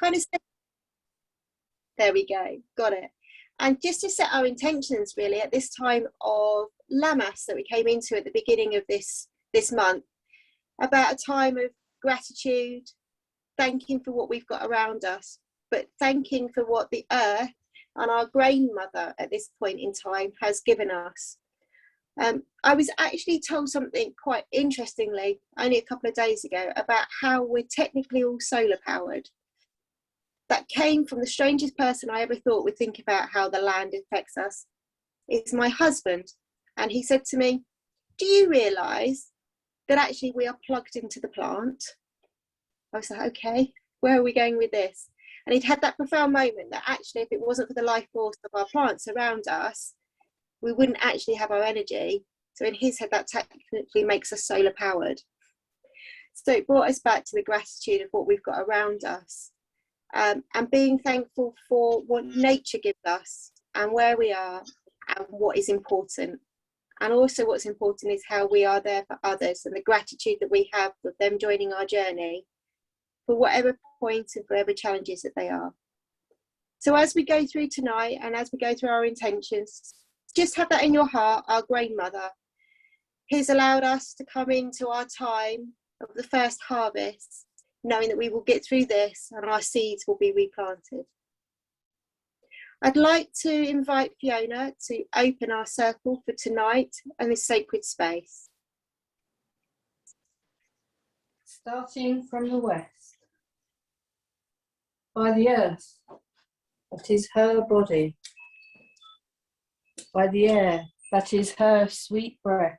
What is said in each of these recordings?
kind of set, there we go, got it. And just to set our intentions really at this time of Lammas that we came into at the beginning of this month, about a time of gratitude, thanking for what we've got around us, but thanking for what the earth and our grain mother at this point in time has given us. I was actually told something quite interestingly only a couple of days ago about how we're technically all solar powered. That came from the strangest person I ever thought would think about how the land affects us. It's my husband. And he said to me, do you realise that actually we are plugged into the plant? I was like, okay, where are we going with this? And he'd had that profound moment that actually if it wasn't for the life force of our plants around us, we wouldn't actually have our energy. So in his head, that technically makes us solar powered. So it brought us back to the gratitude of what we've got around us. And being thankful for what nature gives us and where we are and what is important. And also what's important is how we are there for others and the gratitude that we have for them joining our journey for whatever point and whatever challenges that they are. So as we go through tonight and as we go through our intentions, just have that in your heart, our grain mother. He's allowed us to come into our time of the first harvest, knowing that we will get through this and our seeds will be replanted. I'd like to invite Fiona to open our circle for tonight and this sacred space. Starting from the west, by the earth, that is her body, by the air, that is her sweet breath,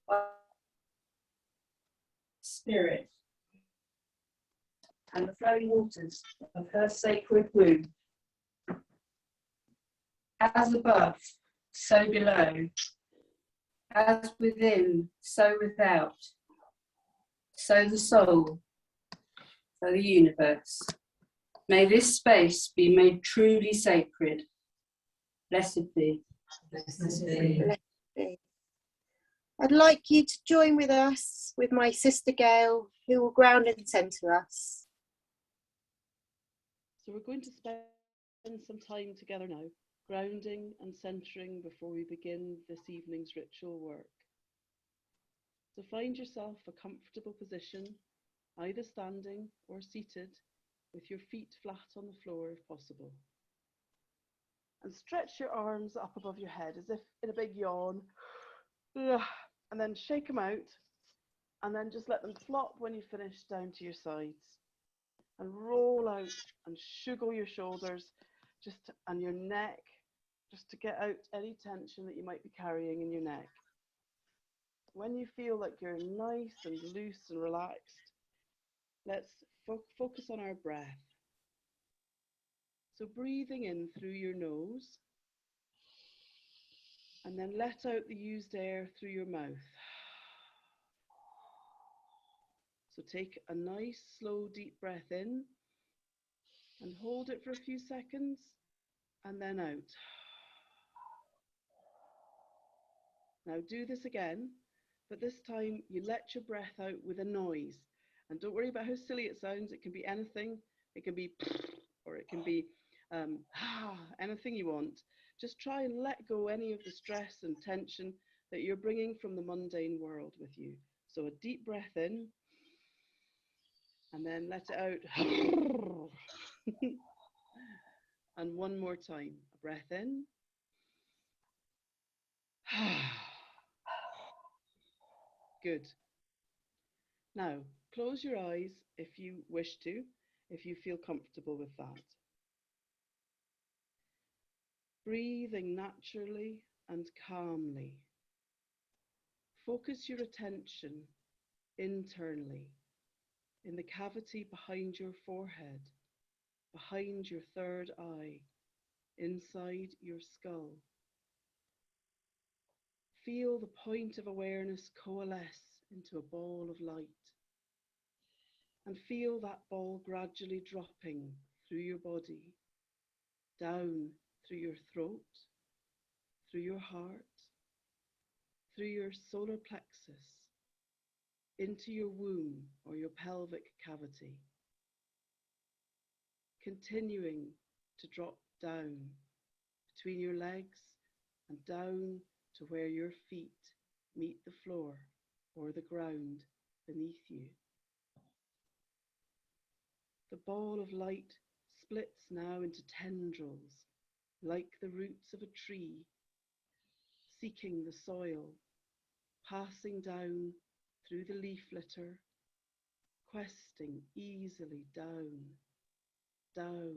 by spirit, and the flowing waters of her sacred womb. As above, so below, as within, so without, so the soul, so the universe. May this space be made truly sacred. Blessed be. Blessed be. Blessed be. I'd like you to join with us, with my sister Gail, who will ground and centre us. So we're going to spend some time together now, grounding and centering before we begin this evening's ritual work. So find yourself a comfortable position, either standing or seated, with your feet flat on the floor if possible. And stretch your arms up above your head as if in a big yawn. And then shake them out. And then just let them flop when you finish down to your sides. And roll out and shuggle your shoulders and your neck, just to get out any tension that you might be carrying in your neck. When you feel like you're nice and loose and relaxed, let's focus on our breath. So breathing in through your nose, and then let out the used air through your mouth. So take a nice, slow, deep breath in, and hold it for a few seconds, and then out. Now do this again, but this time you let your breath out with a noise. And don't worry about how silly it sounds. It can be anything. It can be, or it can be anything you want. Just try and let go any of the stress and tension that you're bringing from the mundane world with you. So a deep breath in, and then let it out. And one more time. A breath in. Good. Now, close your eyes if you wish to, if you feel comfortable with that. Breathing naturally and calmly. Focus your attention internally, in the cavity behind your forehead, behind your third eye, inside your skull. Feel the point of awareness coalesce into a ball of light, and feel that ball gradually dropping through your body, down through your throat, through your heart, through your solar plexus, into your womb or your pelvic cavity, continuing to drop down between your legs and down to where your feet meet the floor or the ground beneath you. The ball of light splits now into tendrils, like the roots of a tree, seeking the soil, passing down through the leaf litter, questing easily down, down,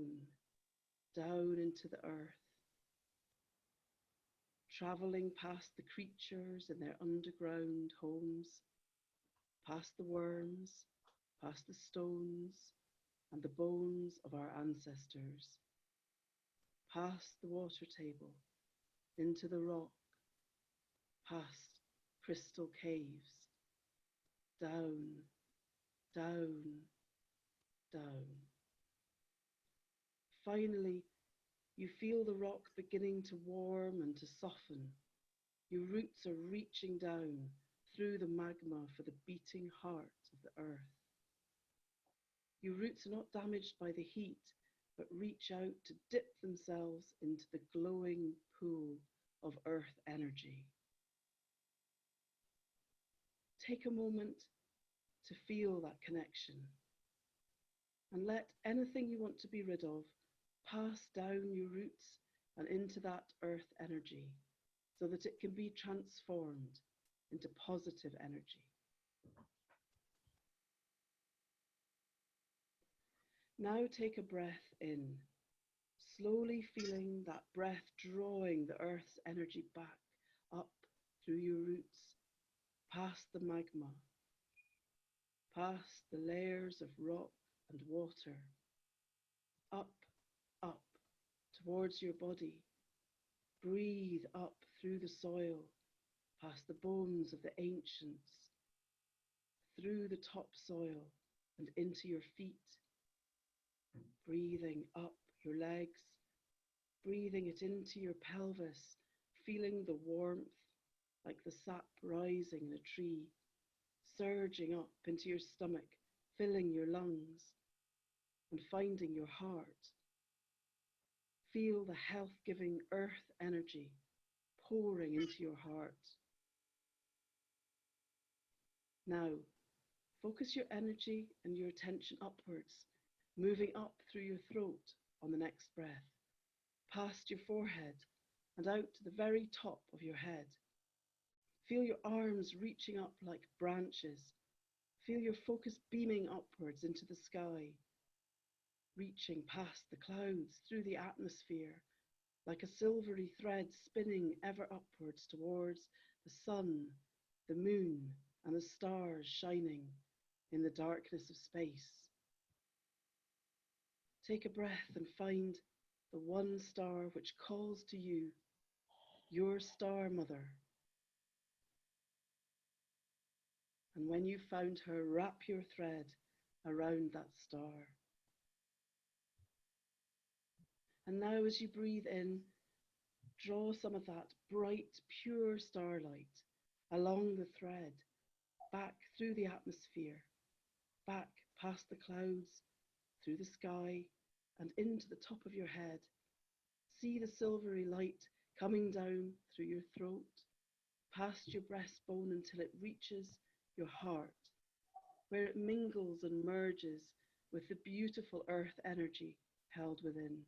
down into the earth, travelling past the creatures in their underground homes, past the worms, past the stones and the bones of our ancestors, past the water table, into the rock, past crystal caves, down, down, down. Finally, you feel the rock beginning to warm and to soften. Your roots are reaching down through the magma for the beating heart of the earth. Your roots are not damaged by the heat, but reach out to dip themselves into the glowing pool of earth energy. Take a moment to feel that connection and let anything you want to be rid of pass down your roots and into that earth energy so that it can be transformed into positive energy. Now take a breath in, slowly feeling that breath drawing the earth's energy back up through your roots, past the magma, past the layers of rock and water, up, up, towards your body. Breathe up through the soil, past the bones of the ancients, through the topsoil and into your feet. Breathing up your legs, breathing it into your pelvis, feeling the warmth like the sap rising in a tree, surging up into your stomach, filling your lungs and finding your heart. Feel the health-giving earth energy pouring into your heart. Now, focus your energy and your attention upwards, moving up through your throat on the next breath, past your forehead and out to the very top of your head. Feel your arms reaching up like branches. Feel your focus beaming upwards into the sky, reaching past the clouds through the atmosphere like a silvery thread spinning ever upwards towards the sun, the moon, and the stars shining in the darkness of space. Take a breath and find the one star which calls to you, your star mother. And when you've found her, wrap your thread around that star. And now as you breathe in, draw some of that bright, pure starlight along the thread, back through the atmosphere, back past the clouds, through the sky, and into the top of your head. See the silvery light coming down through your throat, past your breastbone until it reaches your heart, where it mingles and merges with the beautiful earth energy held within.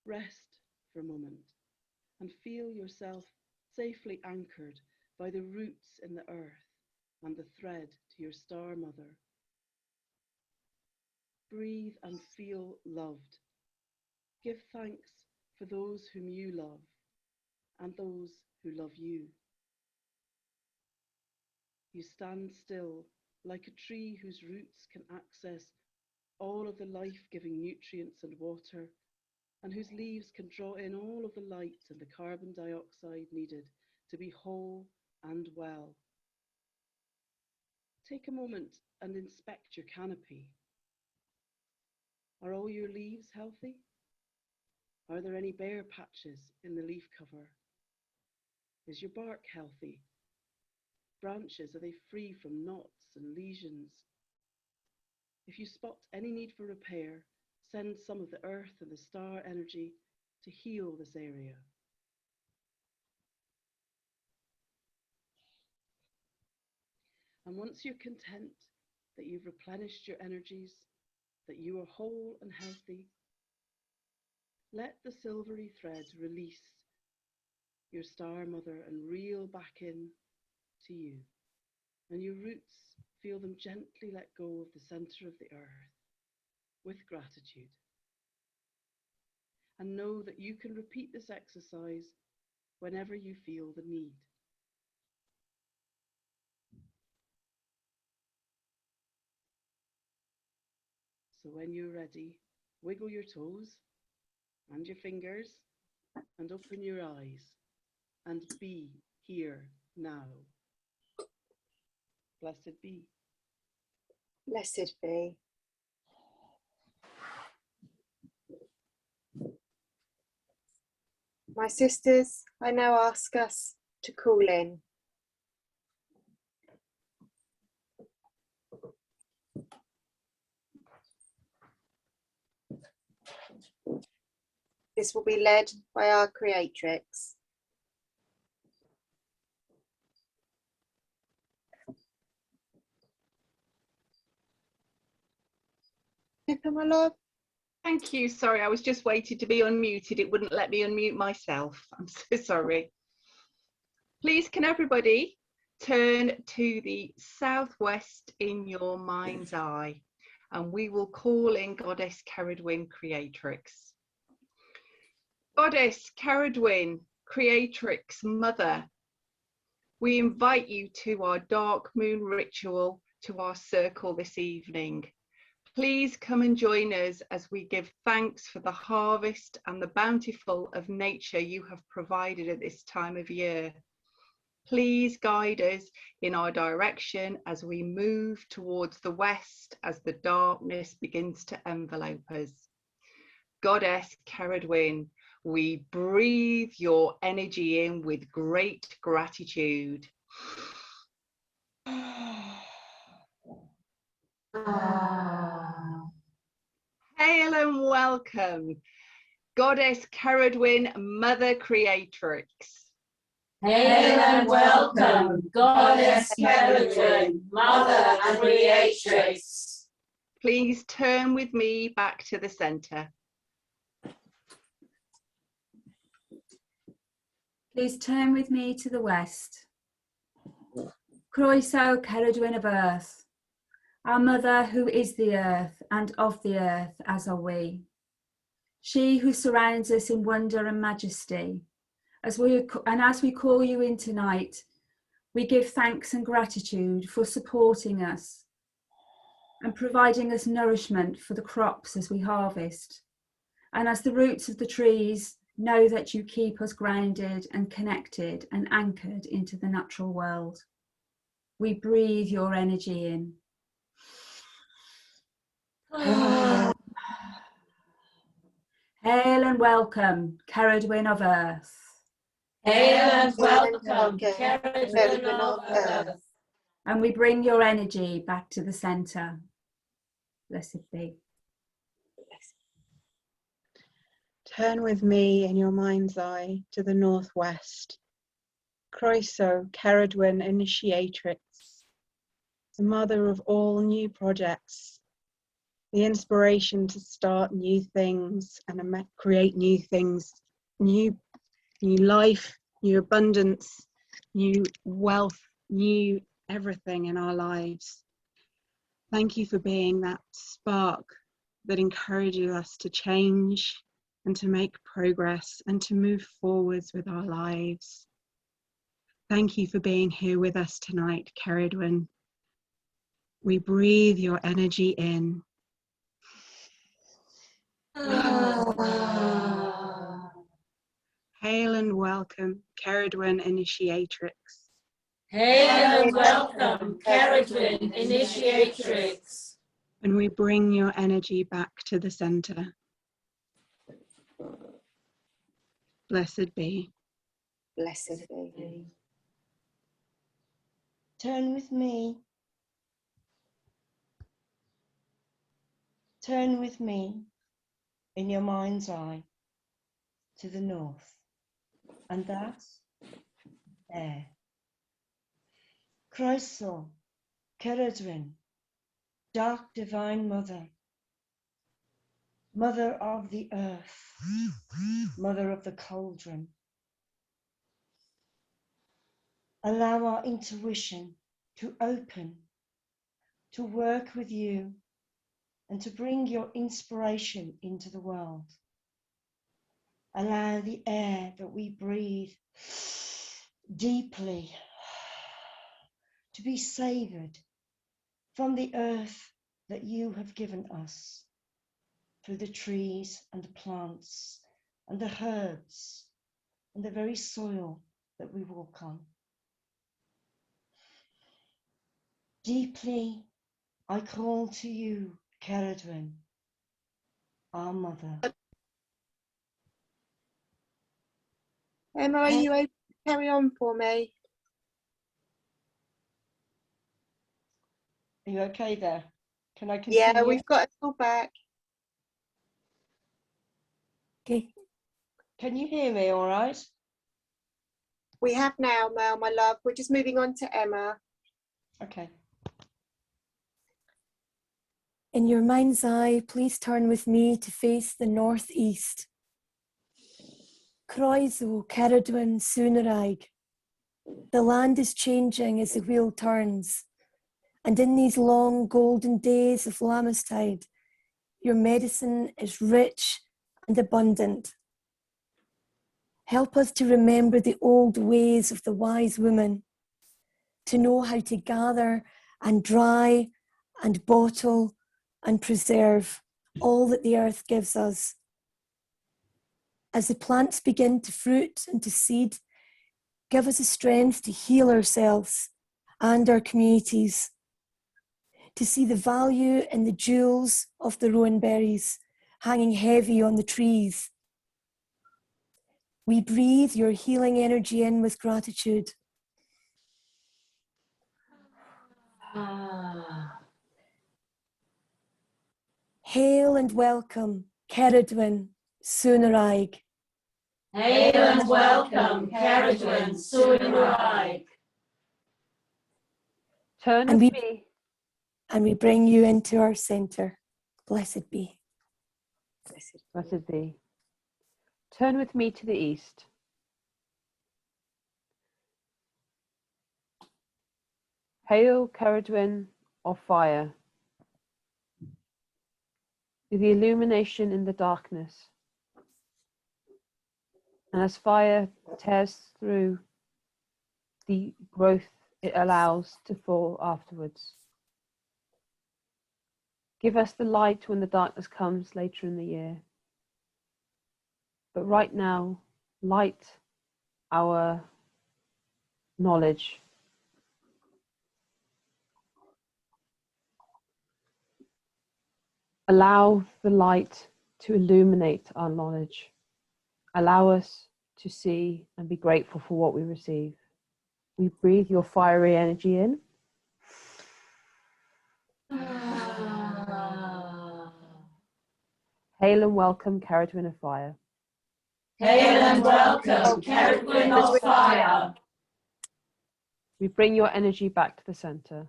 Rest for a moment and feel yourself safely anchored by the roots in the earth and the thread to your star mother. Breathe and feel loved. Give thanks for those whom you love and those who love you. You stand still like a tree whose roots can access all of the life-giving nutrients and water, and whose leaves can draw in all of the light and the carbon dioxide needed to be whole and well. Take a moment and inspect your canopy. Are all your leaves healthy? Are there any bare patches in the leaf cover? Is your bark healthy? Branches, are they free from knots and lesions? If you spot any need for repair, send some of the earth and the star energy to heal this area. And once you're content that you've replenished your energies, that you are whole and healthy, let the silvery thread release your star mother and reel back in to you. And your roots, feel them gently let go of the center of the earth with gratitude. And know that you can repeat this exercise whenever you feel the need. So when you're ready, wiggle your toes and your fingers and open your eyes and be here now. Blessed be. Blessed be. My sisters, I now ask us to call in. This will be led by our creatrix. Pippa, my love. Thank you. Sorry, I was just waiting to be unmuted. It wouldn't let me unmute myself. I'm so sorry. Please, can everybody turn to the southwest in your mind's eye, and we will call in Goddess Cerridwen, Creatrix. Goddess Cerridwen, Creatrix, Mother, we invite you to our dark moon ritual, to our circle this evening. Please come and join us as we give thanks for the harvest and the bountiful of nature you have provided at this time of year. Please guide us in our direction as we move towards the west as the darkness begins to envelope us. Goddess Cerridwen, we breathe your energy in with great gratitude. Hail and welcome, Goddess Cerridwen, Mother Creatrix. Hail and welcome, Goddess Cerridwen, Mother and Creatrix. Please turn with me back to the center. Please turn with me to the west. Croeso Cerridwen of earth, our mother who is the earth and of the earth as are we. She who surrounds us in wonder and majesty. As we call you in tonight, we give thanks and gratitude for supporting us and providing us nourishment for the crops as we harvest. And as the roots of the trees, know that you keep us grounded and connected and anchored into the natural world. We breathe your energy in. Hail and welcome, Cerridwen of earth. Hail and welcome, Cerridwen of earth. And we bring your energy back to the center. Blessed be. Turn with me in your mind's eye to the northwest. Croeso Cerridwen, Initiatrix, the mother of all new projects, the inspiration to start new things and create new things, new life, new abundance, new wealth, new everything in our lives. Thank you for being that spark that encourages us to change and to make progress and to move forwards with our lives. Thank you for being here with us tonight, Cerridwen. We breathe your energy in. Hail and welcome, Cerridwen Initiatrix. Hail and welcome, Cerridwen Initiatrix. And we bring your energy back to the center. Blessed be. Blessed be. Turn with me. Turn with me in your mind's eye to the north, and that's there. Croeso, Cerridwen, dark divine mother, mother of the earth, mother of the cauldron. Allow our intuition to open, to work with you, and to bring your inspiration into the world. Allow the air that we breathe deeply to be savoured from the earth that you have given us, through the trees and the plants and the herbs and the very soil that we walk on. Deeply I call to you, Cerridwen, our mother. Emma, are you able to carry on for me? Are you okay there? Can I continue? Yeah, we've got it all back. Okay. Can you hear me all right? We have now, Mel, my love. We're just moving on to Emma. Okay. In your mind's eye, please turn with me to face the northeast. Croeso, Cerridwen, Sunarig. The land is changing as the wheel turns. And in these long golden days of Lammastide, your medicine is rich and abundant. Help us to remember the old ways of the wise woman, to know how to gather and dry and bottle and preserve all that the earth gives us. As the plants begin to fruit and to seed, give us the strength to heal ourselves and our communities, to see the value in the jewels of the rowan berries hanging heavy on the trees. We breathe your healing energy in with gratitude. Hail and welcome, Cerridwen, Sunarig. Hail and welcome, Cerridwen, Sunarig. Turn And with we, me. and we bring you into our center. Blessed be. Blessed be. Turn with me to the east. Hail, Cerridwen of fire. The illumination in the darkness. And as fire tears through the growth it allows to fall afterwards. Give us the light when the darkness comes later in the year. But right now, light our knowledge. Allow the light to illuminate our knowledge. Allow us to see and be grateful for what we receive. We breathe your fiery energy in. Hail and welcome, Cerridwen of fire. Hail and welcome, Cerridwen of fire. We bring your energy back to the center.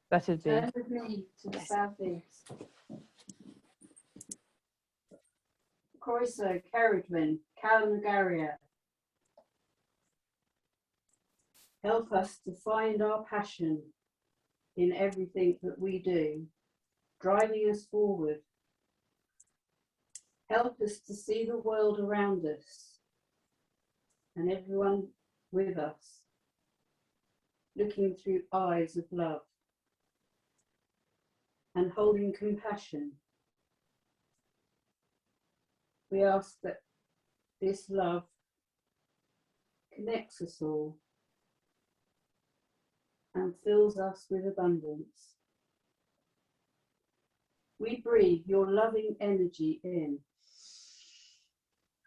Blessed be. Turn with me to the southeast. Croeso, Cerridwen, Calangaria. Help us to find our passion in everything that we do, driving us forward. Help us to see the world around us and everyone with us, looking through eyes of love and holding compassion. We ask that this love connects us all and fills us with abundance. We breathe your loving energy in.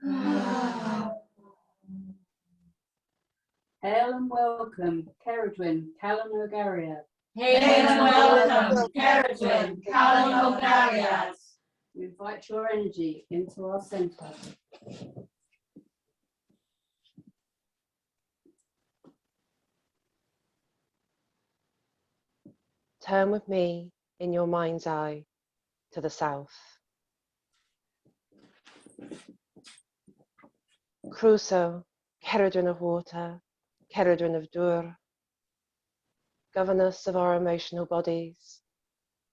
Hail and welcome, Cerridwen, Callan O'Gariad. Hail and welcome, Cerridwen, Callan O'Gariad. We invite your energy into our centre. Turn with me in your mind's eye to the south. Crusoe, Cerridwen of water, Cerridwen of Dŵr, governess of our emotional bodies,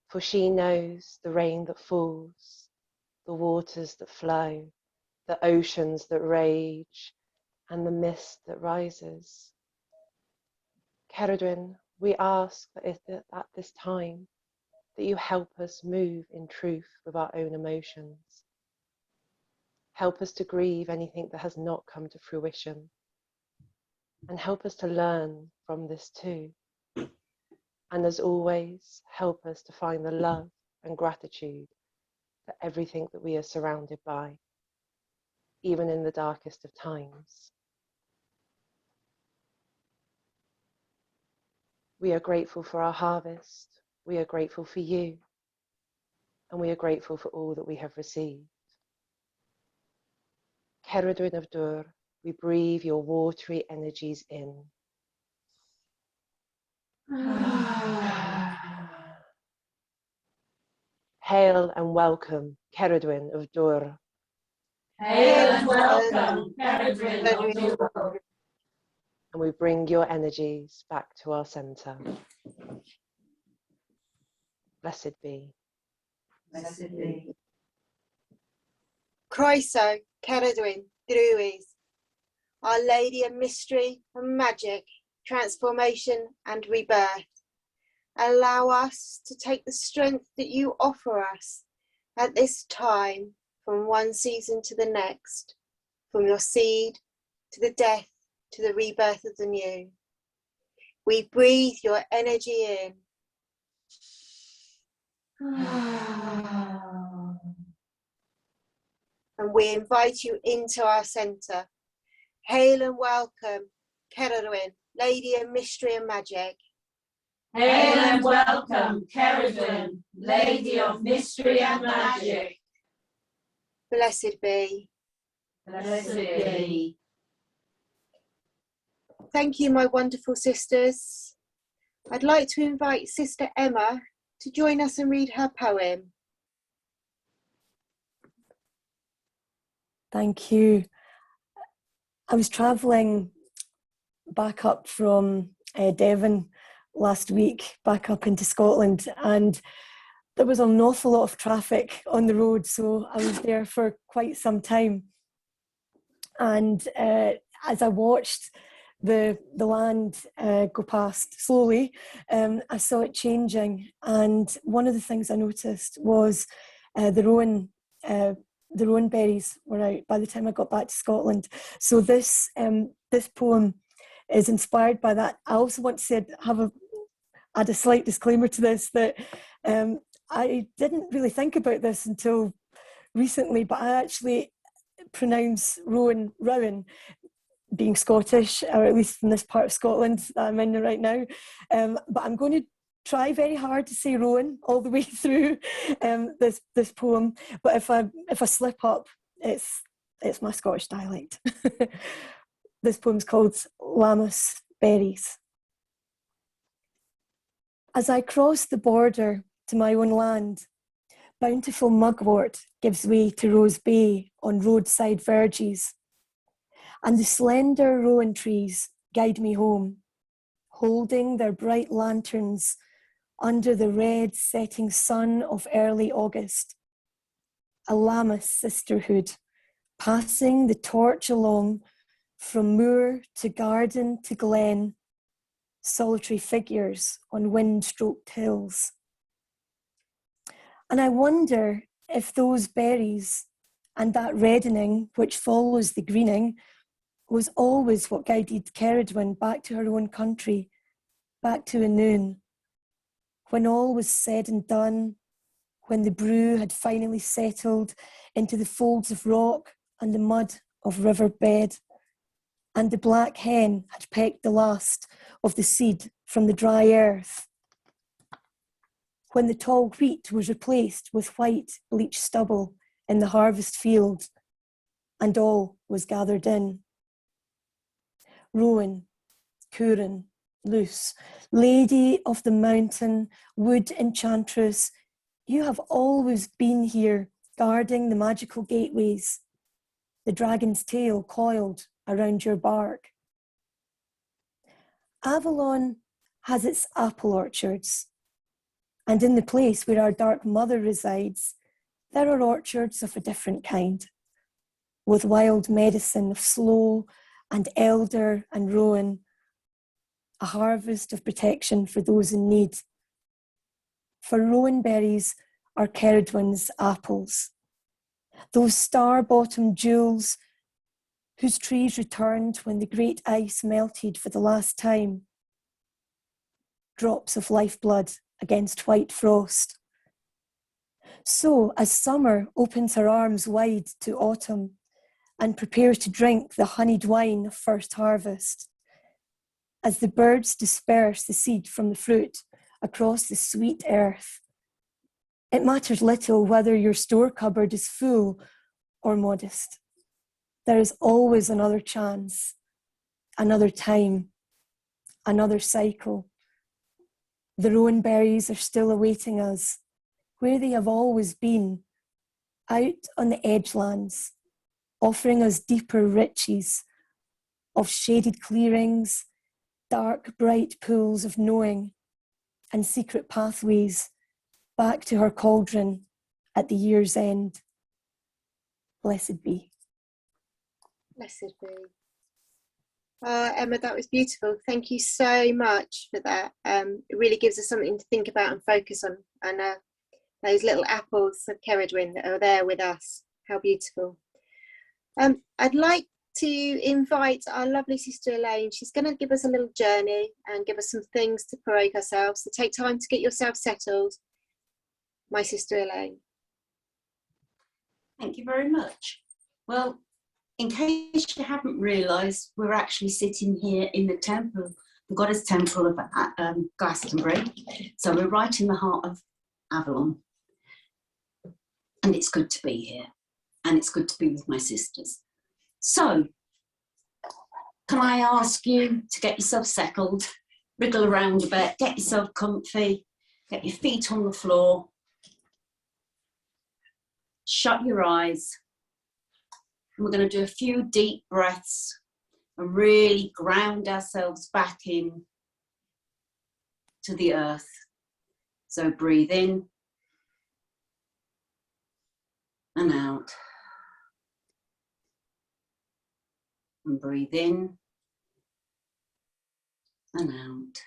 for she knows the rain that falls, the waters that flow, the oceans that rage, and the mist that rises. Cerridwen, we ask that at this time that you help us move in truth with our own emotions. Help us to grieve anything that has not come to fruition, and help us to learn from this too. And as always, help us to find the love and gratitude for everything that we are surrounded by, even in the darkest of times. We are grateful for our harvest, we are grateful for you, and we are grateful for all that we have received. Cerridwen of Dŵr, we breathe your watery energies in. Hail and welcome, Cerridwen of Dŵr. Hail and welcome, Cerridwen of Dŵr. And we bring your energies back to our centre. Blessed be. Blessed be. Croeso, Cerridwen, Druids, Our Lady of Mystery and Magic, Transformation and Rebirth. Allow us to take the strength that you offer us at this time from one season to the next, from your seed to the death to the rebirth of the new. We breathe your energy in. And we invite you into our centre. Hail and welcome, Cerridwen, Lady of Mystery and Magic. Hail and welcome, Cerridwen, Lady of Mystery and Magic. Blessed be. Blessed be. Thank you, my wonderful sisters. I'd like to invite Sister Emma to join us and read her poem. Thank you. I was travelling back up from Devon last week, back up into Scotland, and there was an awful lot of traffic on the road, so I was there for quite some time. And as I watched the land go past slowly, I saw it changing, and one of the things I noticed was the rowan berries were out by the time I got back to Scotland. So this poem is inspired by that. I also want to add a slight disclaimer to this, that I didn't really think about this until recently, but I actually pronounce rowan, being Scottish, or at least in this part of Scotland that I'm in right now. But I'm going to try very hard to say rowan all the way through this poem. But if I slip up, it's my Scottish dialect. This poem's called Lammas Berries. As I cross the border to my own land, bountiful mugwort gives way to rose bay on roadside verges, and the slender rowan trees guide me home, holding their bright lanterns under the red setting sun of early August. A Lammas sisterhood, passing the torch along from moor to garden to glen, solitary figures on wind-stroked hills. And I wonder if those berries and that reddening which follows the greening was always what guided Cerridwen back to her own country, back to Annwn. When all was said and done, when the brew had finally settled into the folds of rock and the mud of riverbed, and the black hen had pecked the last of the seed from the dry earth. When the tall wheat was replaced with white bleached stubble in the harvest field, and all was gathered in. Rowan, Curan, Luce, Lady of the Mountain, Wood Enchantress, you have always been here guarding the magical gateways, the dragon's tail coiled around your bark. Avalon has its apple orchards, and in the place where our dark mother resides, there are orchards of a different kind, with wild medicine of sloe and elder and rowan, a harvest of protection for those in need. For rowan berries are Cerridwen's apples, those star-bottomed jewels whose trees returned when the great ice melted for the last time. Drops of lifeblood against white frost. So, as summer opens her arms wide to autumn and prepares to drink the honeyed wine of first harvest, as the birds disperse the seed from the fruit across the sweet earth, it matters little whether your store cupboard is full or modest. There is always another chance, another time, another cycle. The rowan berries are still awaiting us, where they have always been, out on the edgelands, offering us deeper riches of shaded clearings, dark, bright pools of knowing, and secret pathways back to her cauldron at the year's end. Blessed be. Blessed be. Emma, that was beautiful. Thank you so much for that. It really gives us something to think about and focus on. And those little apples of Cerridwen that are there with us. How beautiful. I'd like to invite our lovely sister Elaine. She's going to give us a little journey and give us some things to provoke ourselves. So take time to get yourself settled. My sister Elaine. Thank you very much. Well, in case you haven't realised, we're actually sitting here in the temple, the goddess temple of Glastonbury. So we're right in the heart of Avalon. And it's good to be here. And it's good to be with my sisters. So, can I ask you to get yourself settled, wriggle around a bit, get yourself comfy, get your feet on the floor, shut your eyes. And we're going to do a few deep breaths and really ground ourselves back in to the earth. So breathe in and out. And breathe in and out.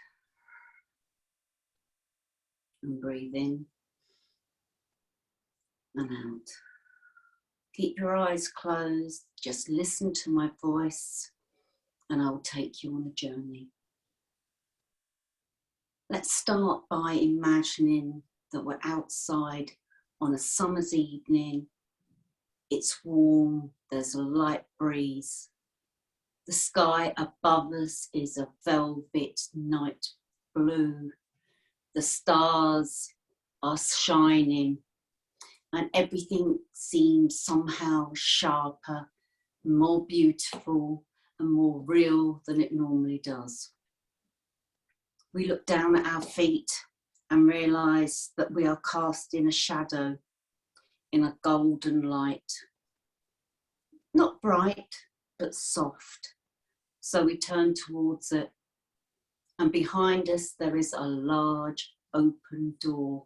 And breathe in and out. Keep your eyes closed, just listen to my voice and I'll take you on a journey. Let's start by imagining that we're outside on a summer's evening. It's warm, there's a light breeze. The sky above us is a velvet night blue. The stars are shining and everything seems somehow sharper, more beautiful and more real than it normally does. We look down at our feet and realise that we are cast in a shadow, in a golden light. Not bright, but soft. So we turn towards it, and behind us there is a large open door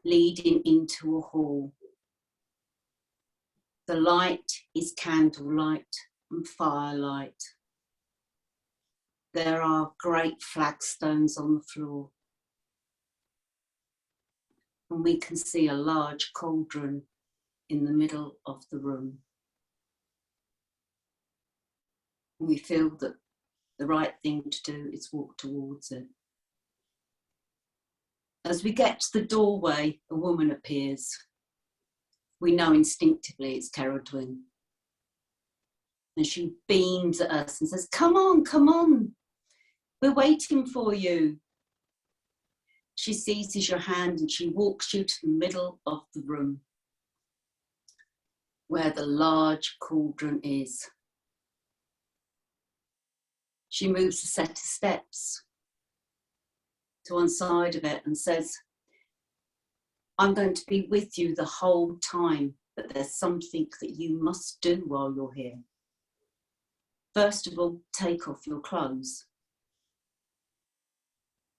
leading into a hall. The light is candlelight and firelight. There are great flagstones on the floor, and we can see a large cauldron in the middle of the room. And we feel that the right thing to do is walk towards it. As we get to the doorway, a woman appears. We know instinctively it's Cerridwen. And she beams at us and says, come on, come on. We're waiting for you. She seizes your hand and she walks you to the middle of the room where the large cauldron is. She moves a set of steps to one side of it and says, I'm going to be with you the whole time, but there's something that you must do while you're here. First of all, take off your clothes.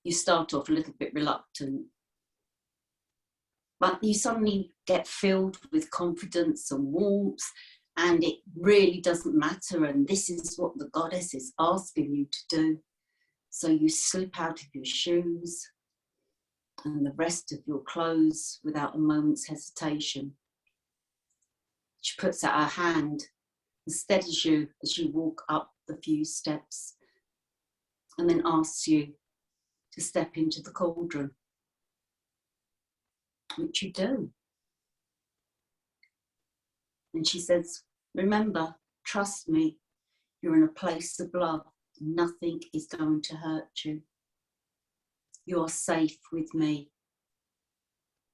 You start off a little bit reluctant, but you suddenly get filled with confidence and warmth, and it really doesn't matter, and this is what the goddess is asking you to do. So you slip out of your shoes and the rest of your clothes without a moment's hesitation. She puts out her hand and steadies you as you walk up the few steps, and then asks you to step into the cauldron, which you do. And she says, remember, trust me, you're in a place of love. Nothing is going to hurt you. You are safe with me.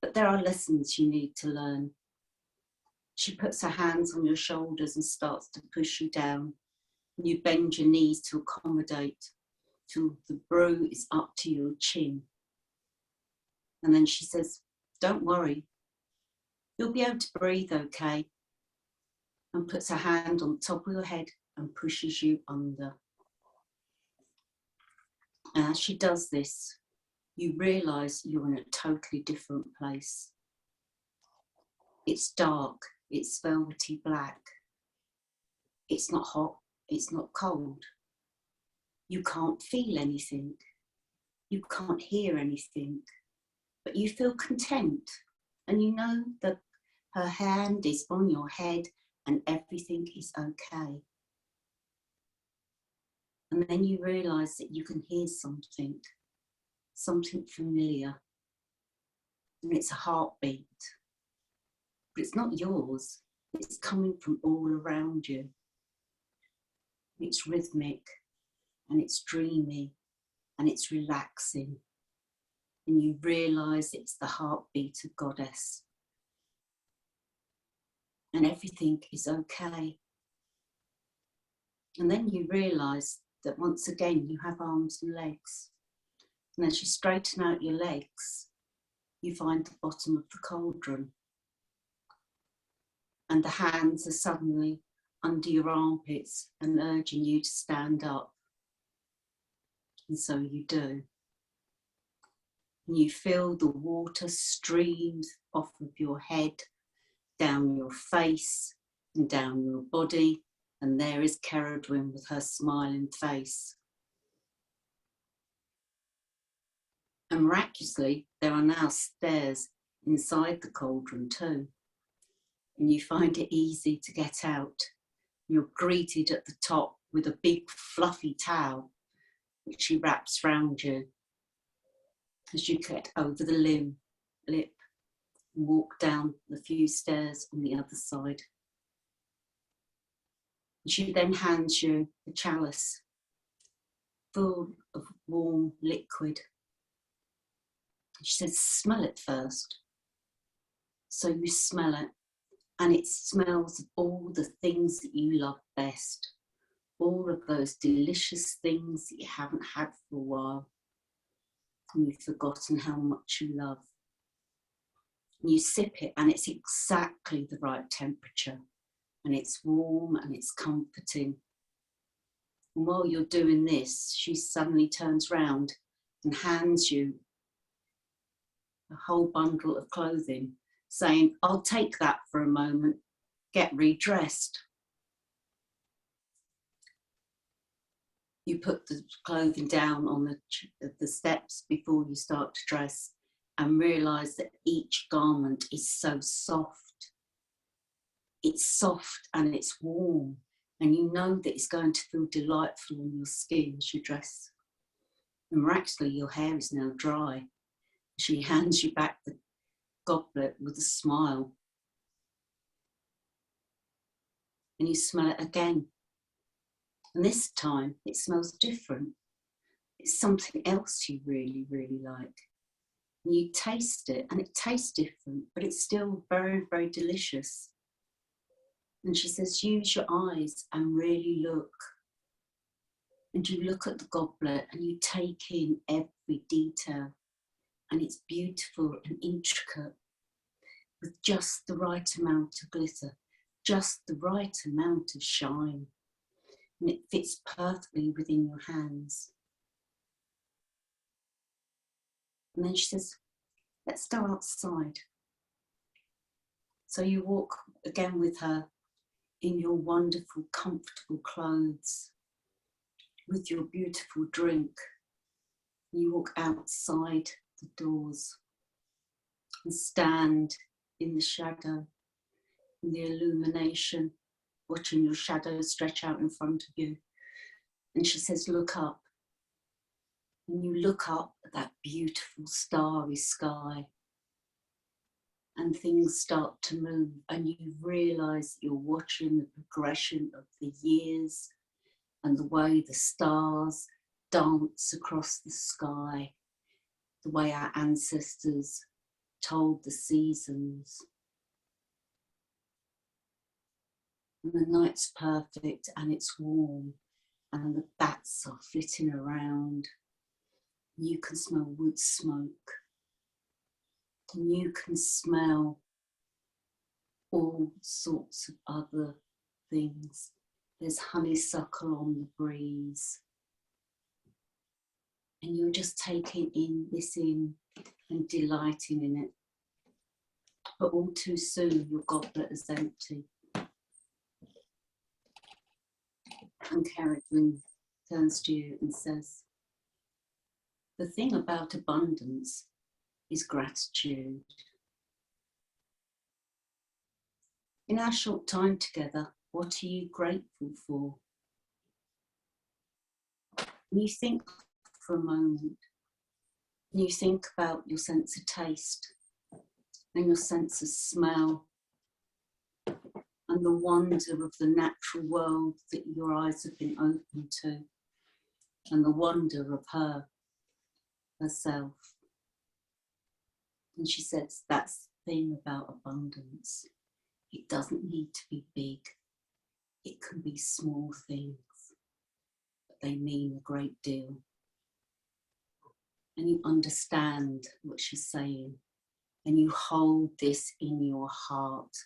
But there are lessons you need to learn. She puts her hands on your shoulders and starts to push you down. And you bend your knees to accommodate till the brew is up to your chin. And then she says, don't worry, you'll be able to breathe okay. And puts her hand on top of your head and pushes you under. And as she does this, you realise you're in a totally different place. It's dark, it's velvety black. It's not hot, it's not cold. You can't feel anything. You can't hear anything. But you feel content, and you know that her hand is on your head and everything is okay. And then you realise that you can hear something familiar. And it's a heartbeat. But it's not yours. It's coming from all around you. It's rhythmic, and it's dreamy, and it's relaxing. And you realise it's the heartbeat of Goddess. And everything is okay. And then you realise that once again you have arms and legs. And as you straighten out your legs, you find the bottom of the cauldron. And the hands are suddenly under your armpits and urging you to stand up. And so you do. And you feel the water streams off of your head, down your face and down your body. And there is Cerridwen with her smiling face. And miraculously, there are now stairs inside the cauldron too. And you find it easy to get out. You're greeted at the top with a big fluffy towel, which she wraps round you as you get over the lip and walk down the few stairs on the other side. And she then hands you a chalice full of warm liquid. She says, smell it first. So you smell it, and it smells of all the things that you love best. All of those delicious things that you haven't had for a while. And you've forgotten how much you love. And you sip it, and it's exactly the right temperature. And it's warm and it's comforting. And while you're doing this, she suddenly turns round and hands you a whole bundle of clothing, saying, I'll take that for a moment, get redressed. You put the clothing down on the steps before you start to dress and realise that each garment is so soft. It's soft and it's warm, and you know that it's going to feel delightful on your skin as you dress. And miraculously, your hair is now dry. She hands you back the goblet with a smile. And you smell it again, And this time it smells different. It's something else you really, really like. And you taste it and it tastes different, but it's still very, very delicious. And she says, use your eyes and really look. And you look at the goblet and you take in every detail. And it's beautiful and intricate with just the right amount of glitter, just the right amount of shine. And it fits perfectly within your hands. And then she says, let's go outside. So you walk again with her in your wonderful, comfortable clothes, with your beautiful drink. You walk outside the doors and stand in the shadow, in the illumination, watching your shadow stretch out in front of you. And she says, look up. And you look up at that beautiful starry sky, and things start to move, and you realise that you're watching the progression of the years and the way the stars dance across the sky, the way our ancestors told the seasons. And the night's perfect and it's warm and the bats are flitting around. You can smell wood smoke. And you can smell all sorts of other things. There's honeysuckle on the breeze. And you're just taking this in and delighting in it. But all too soon, your goblet is empty. And Cerridwen turns to you and says, the thing about abundance is gratitude. In our short time together, what are you grateful for? And you think for a moment, and you think about your sense of taste and your sense of smell and the wonder of the natural world that your eyes have been open to, and the wonder of herself. And she says, that's the thing about abundance. It doesn't need to be big. It can be small things, but they mean a great deal. And you understand what she's saying, and you hold this in your heart.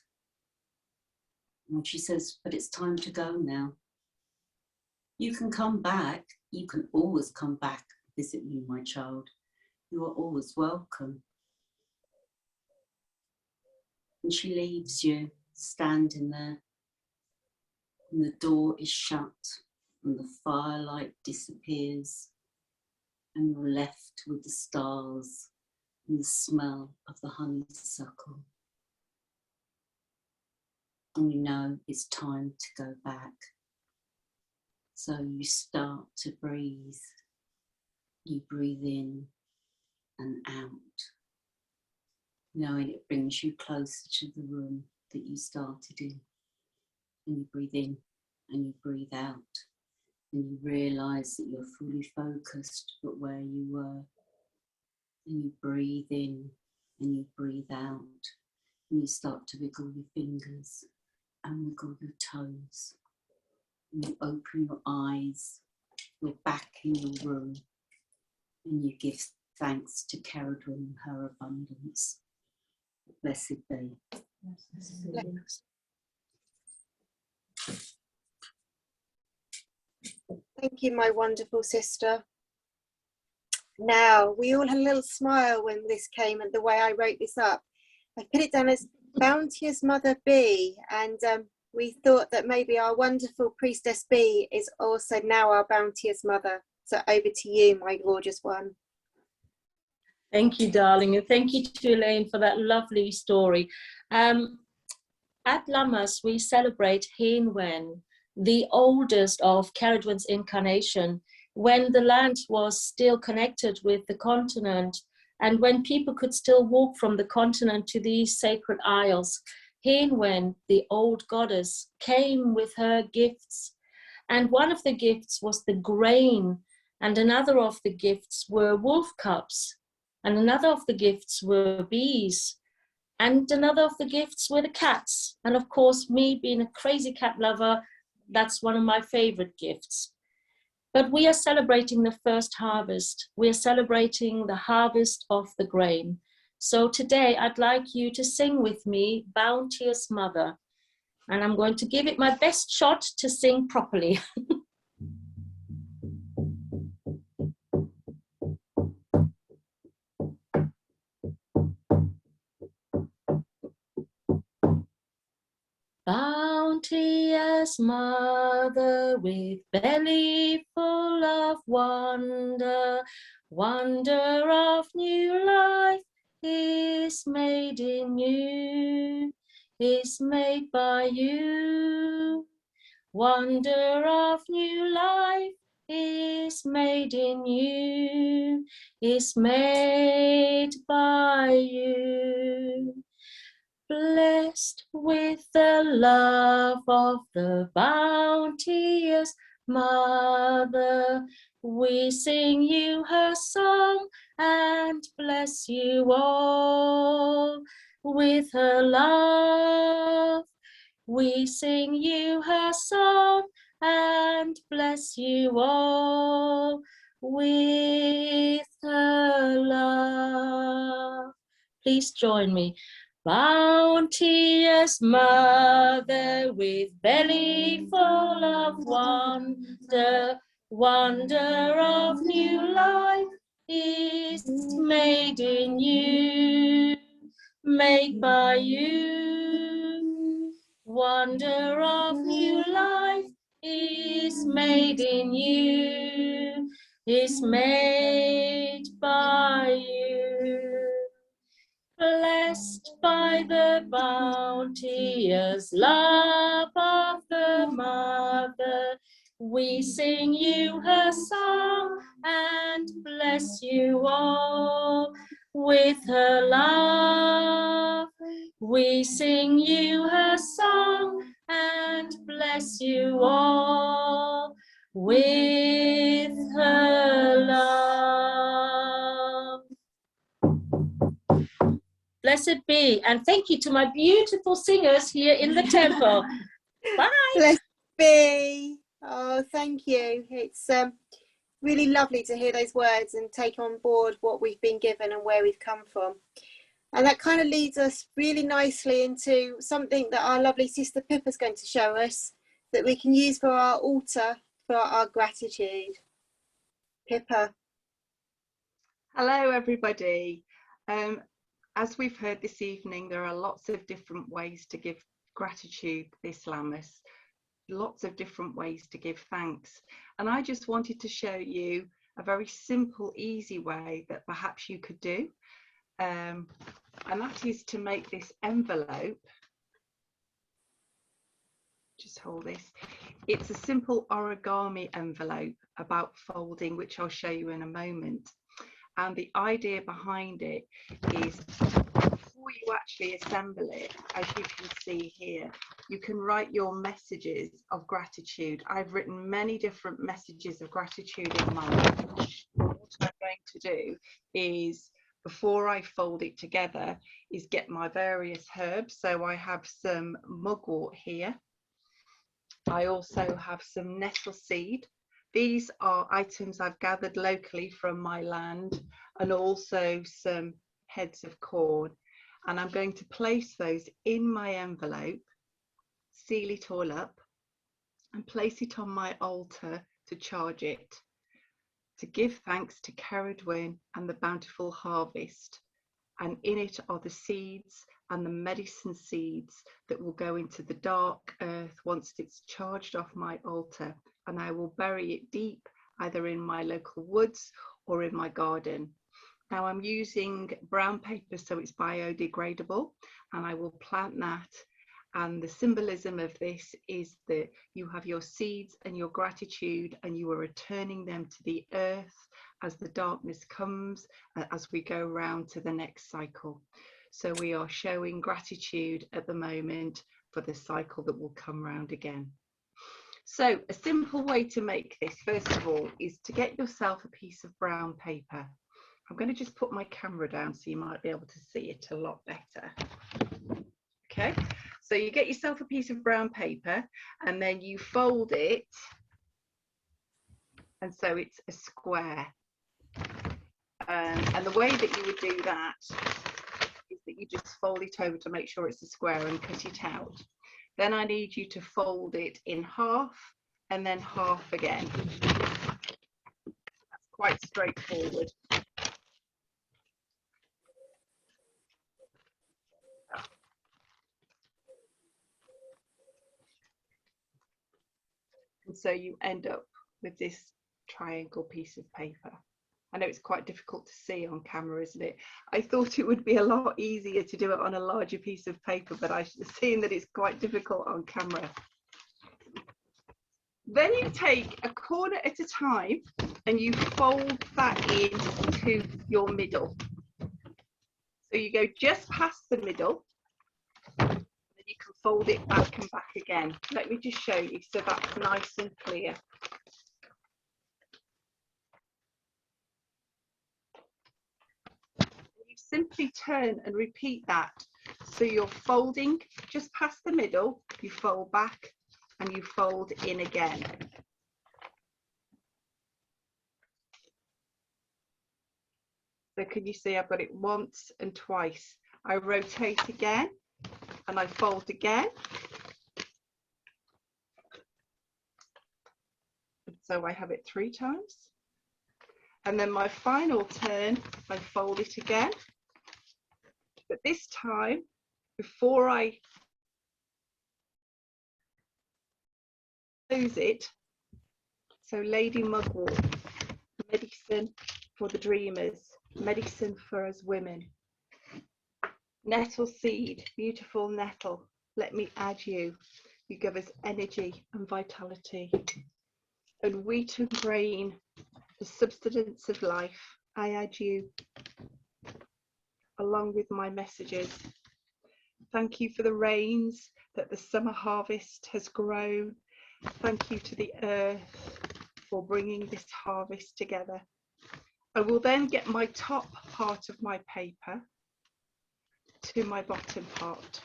And she says, but it's time to go now. You can come back. You can always come back and visit me, my child. You are always welcome. And she leaves you standing there, and the door is shut, and the firelight disappears, and you're left with the stars and the smell of the honeysuckle. And you know it's time to go back. So you start to breathe. You breathe in and out, knowing it brings you closer to the room that you started in. And you breathe in and you breathe out, and you realise that you're fully focused but where you were. And you breathe in and you breathe out, and you start to wiggle your fingers and wiggle your toes. And you open your eyes, you're back in your room, and you give thanks to Cerridwen and her abundance. Blessed be. Thank you, my wonderful sister. Now, we all had a little smile when this came, and the way I wrote this up. I put it down as Bounteous Mother Bee, and we thought that maybe our wonderful Priestess Bee is also now our bounteous mother. So over to you, my gorgeous one. Thank you, darling, and thank you to Elaine for that lovely story. At Lammas, we celebrate Hen Wen, the oldest of Cerridwen's incarnation, when the land was still connected with the continent, and when people could still walk from the continent to these sacred isles. Hen Wen, the old goddess, came with her gifts And one of the gifts was the grain, and another of the gifts were wolf cubs, and another of the gifts were bees, and another of the gifts were the cats. And of course, me being a crazy cat lover, that's one of my favorite gifts. But we are celebrating the first harvest. We are celebrating the harvest of the grain. So today I'd like you to sing with me, Bounteous Mother. And I'm going to give it my best shot to sing properly. Bounteous mother with belly full of wonder, wonder of new life is made in you, is made by you. Wonder of new life is made in you, is made by you. Blessed with the love of the bounteous mother, we sing you her song and bless you all. With her love, we sing you her song and bless you all. With her love. Please join me. Bounteous mother with belly full of wonder, wonder of new life is made in you, made by you. Wonder of new life is made in you, is made by you. Blessed by the bounteous love of the mother, we sing you her song and bless you all. With her love, we sing you her song and bless you all. With her love. Blessed be, and thank you to my beautiful singers here in the temple. Bye. Blessed be. Oh, thank you. It's really lovely to hear those words and take on board what we've been given and where we've come from. And that kind of leads us really nicely into something that our lovely sister Pippa's going to show us that we can use for our altar, for our gratitude. Pippa. Hello, everybody. As we've heard this evening, there are lots of different ways to give gratitude this Lammas, lots of different ways to give thanks. And I just wanted to show you a very simple, easy way that perhaps you could do. And that is to make this envelope. Just hold this. It's a simple origami envelope about folding, which I'll show you in a moment. And the idea behind it is before you actually assemble it, as you can see here, you can write your messages of gratitude. I've written many different messages of gratitude in mine. What I'm going to do is, before I fold it together, is get my various herbs. So I have some mugwort here. I also have some nettle seed. These are items I've gathered locally from my land, and also some heads of corn. And I'm going to place those in my envelope, seal it all up, and place it on my altar to charge it, to give thanks to Cerridwen and the bountiful harvest. And in it are the seeds and the medicine seeds that will go into the dark earth once it's charged off my altar. And I will bury it deep, either in my local woods or in my garden. Now I'm using brown paper, so it's biodegradable, and I will plant that. And the symbolism of this is that you have your seeds and your gratitude, and you are returning them to the earth as the darkness comes, as we go round to the next cycle. So we are showing gratitude at the moment for the cycle that will come round again. So a simple way to make this, first of all, is to get yourself a piece of brown paper. I'm going to just put my camera down so you might be able to see it a lot better. Okay, so you get yourself a piece of brown paper and then you fold it, and so it's a square. And the way that you would do that is that you just fold it over to make sure it's a square and cut it out. Then I need you to fold it in half and then half again. That's quite straightforward. And so you end up with this triangle piece of paper. I know it's quite difficult to see on camera, isn't it? I thought it would be a lot easier to do it on a larger piece of paper, but I've seen that it's quite difficult on camera. Then you take a corner at a time and you fold that into your middle. So you go just past the middle, and then you can fold it back and back again. Let me just show you so that's nice and clear. You simply turn and repeat that. So you're folding just past the middle, you fold back and you fold in again. So can you see I've got it once and twice. I rotate again and I fold again. So I have it 3 times. And then my final turn, I fold it again. But this time, before I close it, so Lady Mugwort, medicine for the dreamers, medicine for us women. Nettle seed, beautiful nettle, let me add you. You give us energy and vitality. And wheat and grain, the substance of life, I add you, along with my messages. Thank you for the rains that the summer harvest has grown. Thank you to the earth for bringing this harvest together. I will then get my top part of my paper to my bottom part,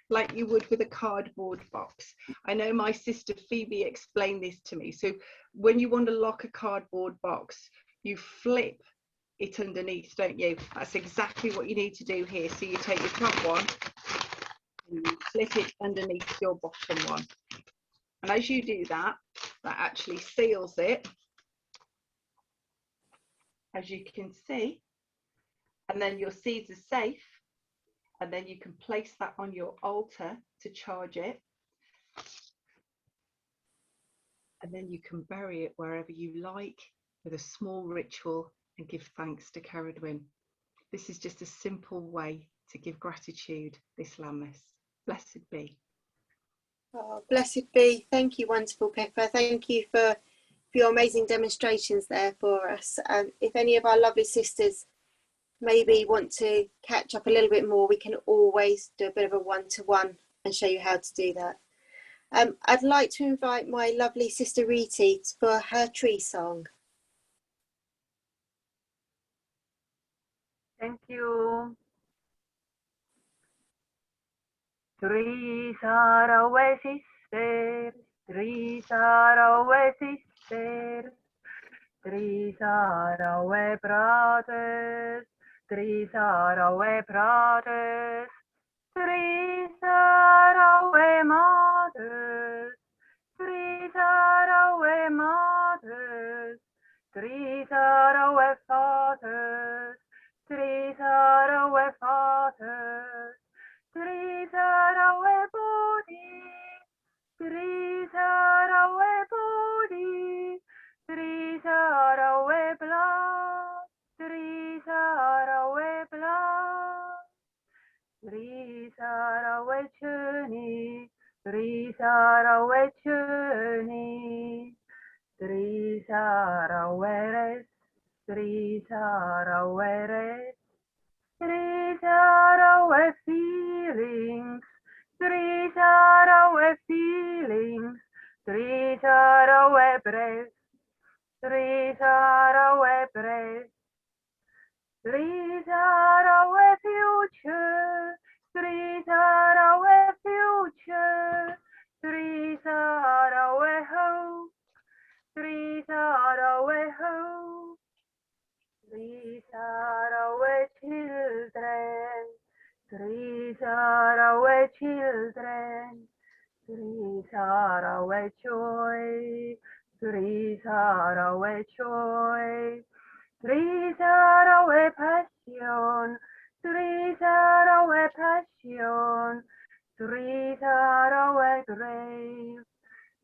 like you would with a cardboard box. I know my sister Phoebe explained this to me. So when you want to lock a cardboard box, you flip it underneath, don't you? That's exactly what you need to do here. So you take your top one and you flip it underneath your bottom one. And as you do that, that actually seals it, as you can see. And then your seeds are safe. And then you can place that on your altar to charge it. And then you can bury it wherever you like with a small ritual and give thanks to Cerridwen. This is just a simple way to give gratitude this Lammas. Blessed be. Oh, blessed be. Thank you, wonderful Pippa. Thank you for your amazing demonstrations there for us. If any of our lovely sisters maybe want to catch up a little bit more, we can always do a bit of a one-to-one and show you how to do that. I'd like to invite my lovely sister Riti for her tree song. Thank you. Trees are away, sisters. Trees are away, sisters. Trees are away, brothers. Trees are away, brothers. Trees are away, mothers. Trees are away, mothers. Trees are away, fathers. Trees are away, fathers. Trees are away, body. Trees are away, body. Trees are away, blood. Trees are away, blood. Trees are away, journey. Trees are away, journey. Trees are away, rest. Trees are away, rest. Trees are away, feelings. Trees are away, feelings. Three faraway breaths, three faraway breaths, three faraway future, three faraway future, three faraway hope, three faraway hope, three faraway children, three faraway children. Three faraway joy, three faraway joy, three faraway passion, three faraway passion, three faraway grave,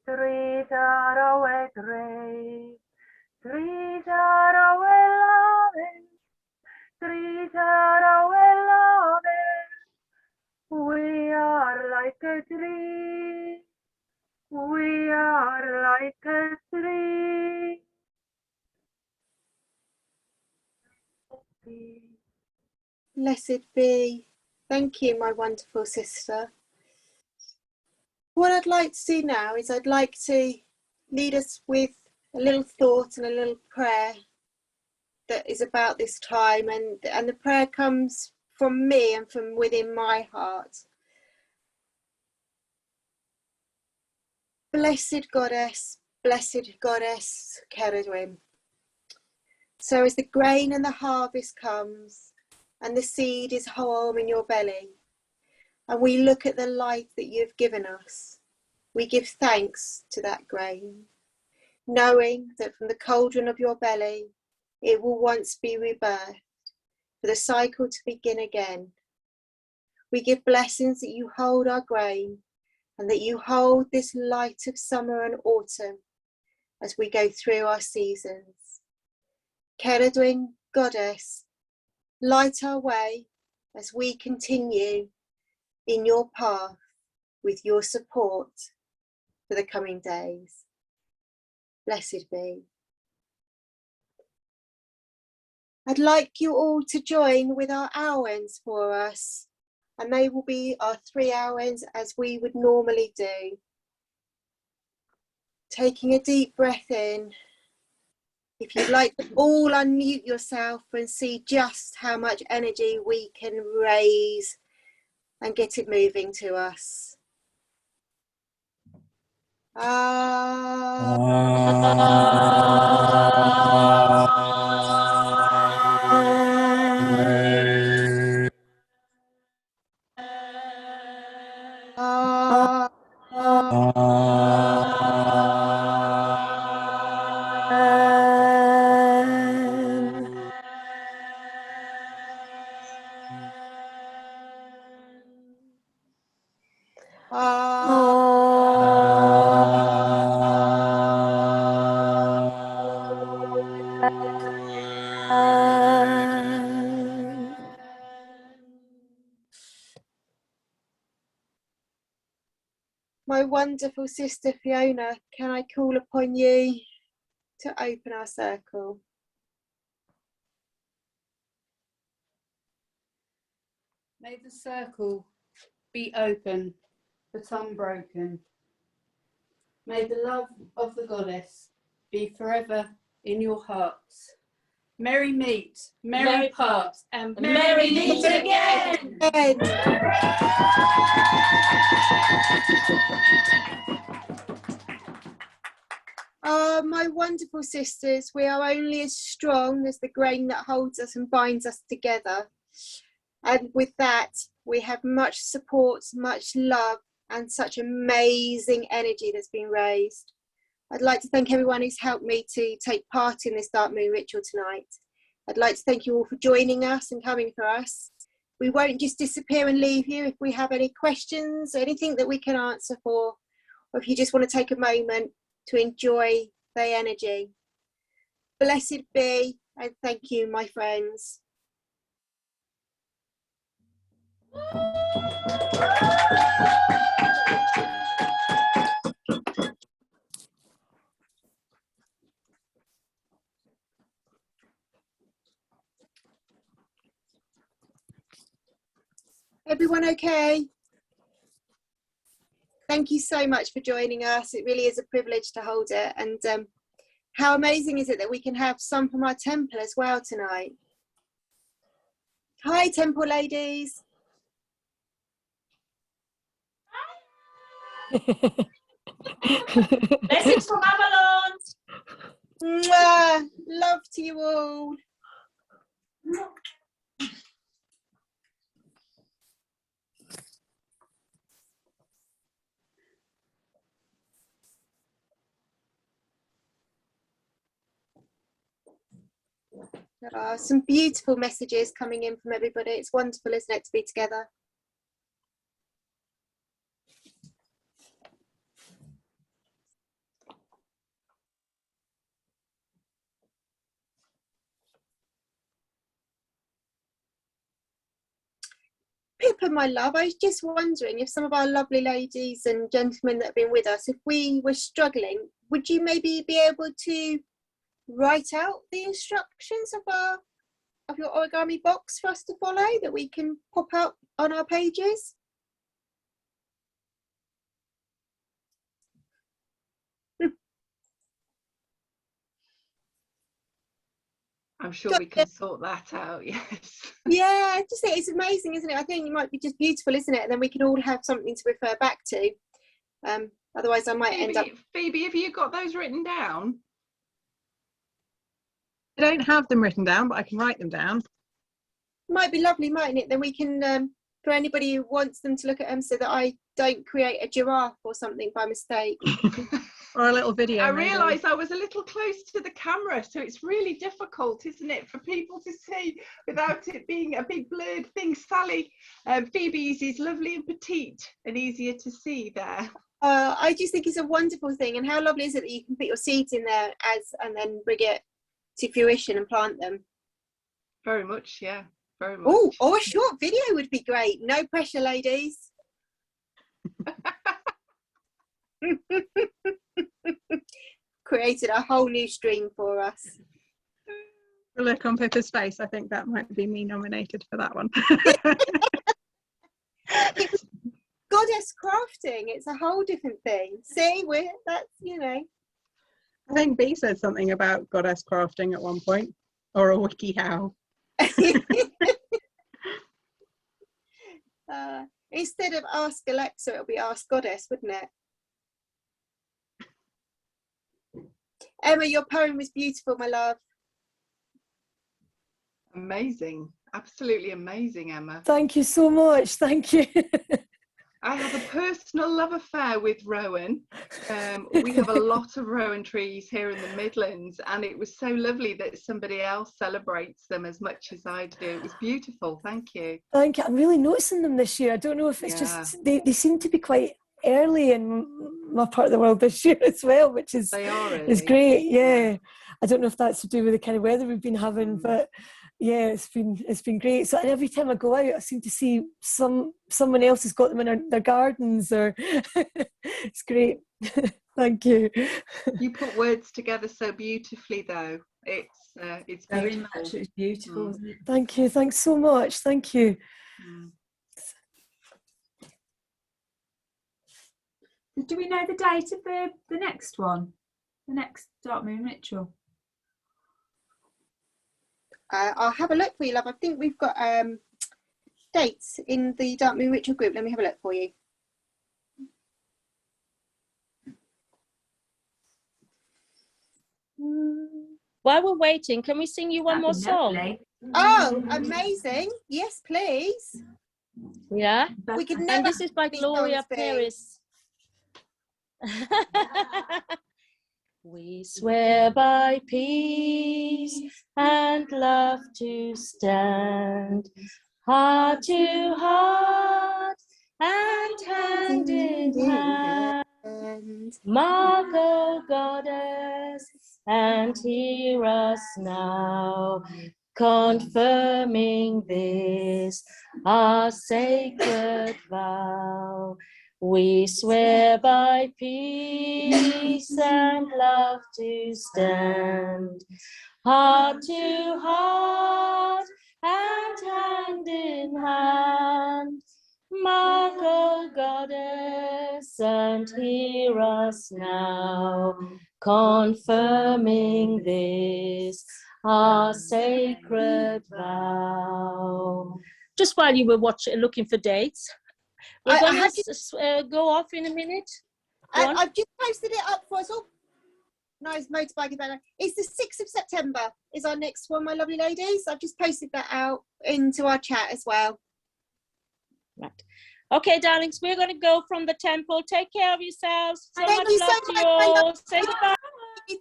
three faraway grave, three faraway loving, three faraway loving. We are like a tree. We are like a tree. Blessed be. Thank you, my wonderful sister. What I'd like to do now is I'd like to lead us with a little thought and a little prayer that is about this time, and the prayer comes from me and from within my heart. Blessed Goddess Cerridwen. So as the grain and the harvest comes and the seed is whole in your belly, and we look at the life that you've given us, we give thanks to that grain, knowing that from the cauldron of your belly it will once be rebirthed, for the cycle to begin again. We give blessings that you hold our grain, and that you hold this light of summer and autumn as we go through our seasons. Cerridwen Goddess, light our way as we continue in your path with your support for the coming days. Blessed be. I'd like you all to join with our Owens for us, and they will be our 3 Owens as we would normally do. Taking a deep breath in. If you'd like to all unmute yourself and see just how much energy we can raise and get it moving to us. My wonderful sister Fiona, can I call upon you to open our circle? May the circle be open but unbroken. May the love of the goddess be forever in your hearts. Merry meet, merry part, and merry meet again! My wonderful sisters, we are only as strong as the grain that holds us and binds us together. And with that, we have much support, much love, and such amazing energy that's been raised. I'd like to thank everyone who's helped me to take part in this Dark Moon ritual tonight. I'd like to thank you all for joining us and coming for us. We won't just disappear and leave you. If we have any questions, anything that we can answer for, or if you just want to take a moment to enjoy the energy. Blessed be, and thank you, my friends. Everyone okay? Thank you so much for joining us. It really is a privilege to hold it. And how amazing is it that we can have some from our temple as well tonight? Hi, temple ladies. Blessings from Avalon. Mwah! Love to you all. There are some beautiful messages coming in from everybody. It's wonderful, isn't it, to be together? Pippa, my love, I was just wondering if some of our lovely ladies and gentlemen that have been with us, if we were struggling, would you maybe be able to write out the instructions of your origami box for us to follow that we can pop out on our pages? I'm sure we can sort that out, yes. Yeah, I just think it's amazing, isn't it? I think it might be just beautiful, isn't it? And then we can all have something to refer back to. Otherwise I might end up... Phoebe, have you got those written down? I don't have them written down, but I can write them down. Might be lovely, mightn't it? Then we can, for anybody who wants them to look at them so that I don't create a giraffe or something by mistake. Or a little video. I realised I was a little close to the camera, so it's really difficult, isn't it, for people to see without it being a big blurred thing. Sally, Phoebe's is lovely and petite and easier to see there. I just think it's a wonderful thing, and how lovely is it that you can put your seeds in there and then bring it to fruition and plant them. Very much, yeah, very much. Oh, or a short video would be great. No pressure, ladies. Created a whole new stream for us. Look on Pippa's face, I think that might be me nominated for that one. It's goddess crafting, it's a whole different thing. See, that's, you know. I think B said something about goddess crafting at one point, or a wiki how. Instead of ask Alexa, it'll be ask goddess, wouldn't it? Emma, your poem was beautiful, my love. Amazing, absolutely amazing, Emma. Thank you so much. Thank you. I have a personal love affair with rowan. We have a lot of rowan trees here in the Midlands, and it was so lovely that somebody else celebrates them as much as I do. It was beautiful. Thank you. Thank you. I'm really noticing them this year. I don't know if it's just they seem to be quite early in my part of the world this year as well, which is is great. Yeah, I don't know if that's to do with the kind of weather we've been having, but yeah, it's been great. So every time I go out, I seem to see someone else has got them in their gardens, or it's great. Thank you. You put words together so beautifully, though. It's beautiful. Very much. It's beautiful. Isn't it? Thank you. Thanks so much. Thank you. Do we know the date of the next one? The next Dark Moon Ritual? I'll have a look for you, love. I think we've got dates in the Dark Moon Ritual group. Let me have a look for you. While we're waiting, can we sing you one more song? Oh, amazing. Yes, please. Yeah. We could and never this is by Gloria Paris. We swear by peace and love to stand, heart to heart and hand in hand. Mark, O goddess, and hear us now, confirming this our sacred vow. We swear by peace and love to stand, heart to heart and hand in hand. Mark, O goddess, and hear us now, confirming this our sacred vow. Just while you were looking for dates, we're going to go off in a minute. I've just posted it up for us all. Nice motorbike event. It's the 6th of September is our next one, my lovely ladies. I've just posted that out into our chat as well. Right. Okay, darlings, we're going to go from the temple. Take care of yourselves. So Thank much you love so to much, you my all. love. Say goodbye.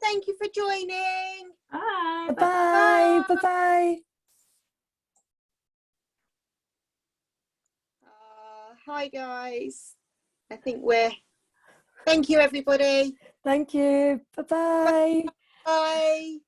Thank you for joining. Bye. Bye. Bye-bye. Hi, guys. I think thank you, everybody. Thank you. Bye-bye. Bye.